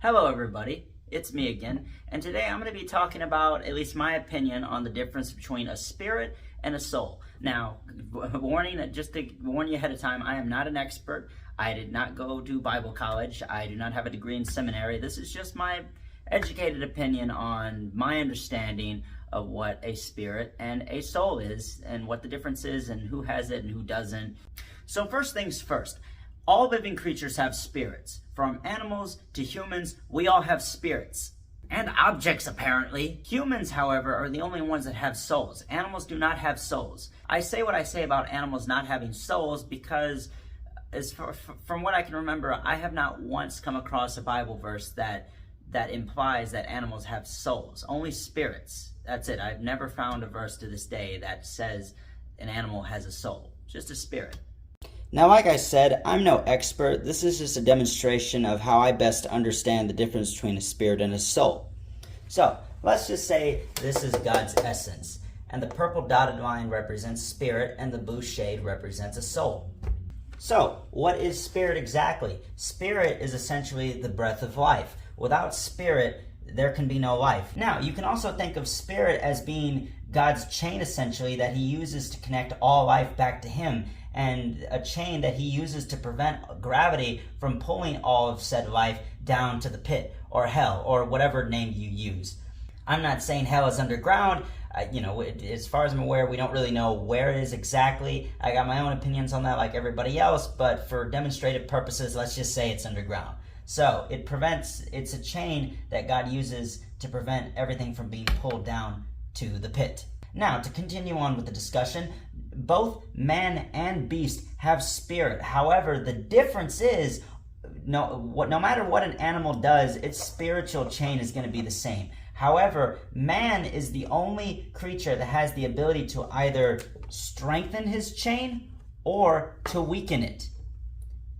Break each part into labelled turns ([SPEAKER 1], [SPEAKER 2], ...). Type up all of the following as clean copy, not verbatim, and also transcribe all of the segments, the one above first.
[SPEAKER 1] Hello everybody, it's me again, and today I'm going to be talking about at least my opinion on the difference between a spirit and a soul. Now, just to warn you ahead of time, I am not an expert. I did not go to Bible college. I do not have a degree in seminary. This is just my educated opinion on my understanding of what a spirit and a soul is, and what the difference is, and who has it and who doesn't. So first things first. All living creatures have spirits. From animals to humans, we all have spirits. And objects, apparently. Humans, however, are the only ones that have souls. Animals do not have souls. I say what I say about animals not having souls because, from what I can remember, I have not once come across a Bible verse that implies that animals have souls. Only spirits. That's it. I've never found a verse to this day that says an animal has a soul. Just a spirit.
[SPEAKER 2] Now, like I said, I'm no expert. This is just a demonstration of how I best understand the difference between a spirit and a soul. So, let's just say this is God's essence, and the purple dotted line represents spirit, and the blue shade represents a soul. So, what is spirit exactly? Spirit is essentially the breath of life. Without spirit, there can be no life. Now, you can also think of spirit as being God's chain, essentially, that he uses to connect all life back to him, and a chain that he uses to prevent gravity from pulling all of said life down to the pit, or hell, or whatever name you use. I'm not saying hell is underground. As far as I'm aware, we don't really know where it is exactly. I got my own opinions on that like everybody else, but for demonstrative purposes, let's just say it's underground. So it's a chain that God uses to prevent everything from being pulled down to the pit. Now, to continue on with the discussion, both man and beast have spirit. However, the difference is, no matter what an animal does, its spiritual chain is going to be the same. However, man is the only creature that has the ability to either strengthen his chain or to weaken it.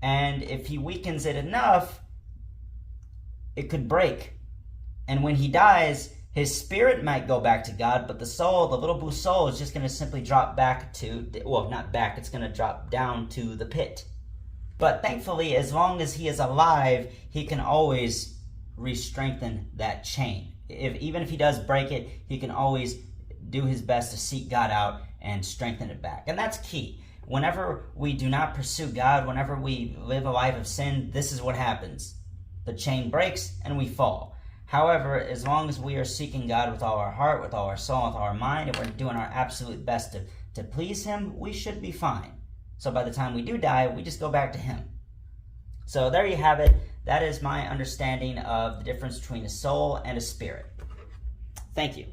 [SPEAKER 2] And if he weakens it enough, it could break. And when he dies, his spirit might go back to God, but the soul, the little blue soul, is just going to simply drop back to, well, not back, it's going to drop down to the pit. But thankfully, as long as he is alive, he can always re-strengthen that chain. Even if he does break it, he can always do his best to seek God out and strengthen it back. And that's key. Whenever we do not pursue God, whenever we live a life of sin, this is what happens. The chain breaks and we fall. However, as long as we are seeking God with all our heart, with all our soul, with all our mind, and we're doing our absolute best to please him, we should be fine. So by the time we do die, we just go back to him. So there you have it. That is my understanding of the difference between a soul and a spirit. Thank you.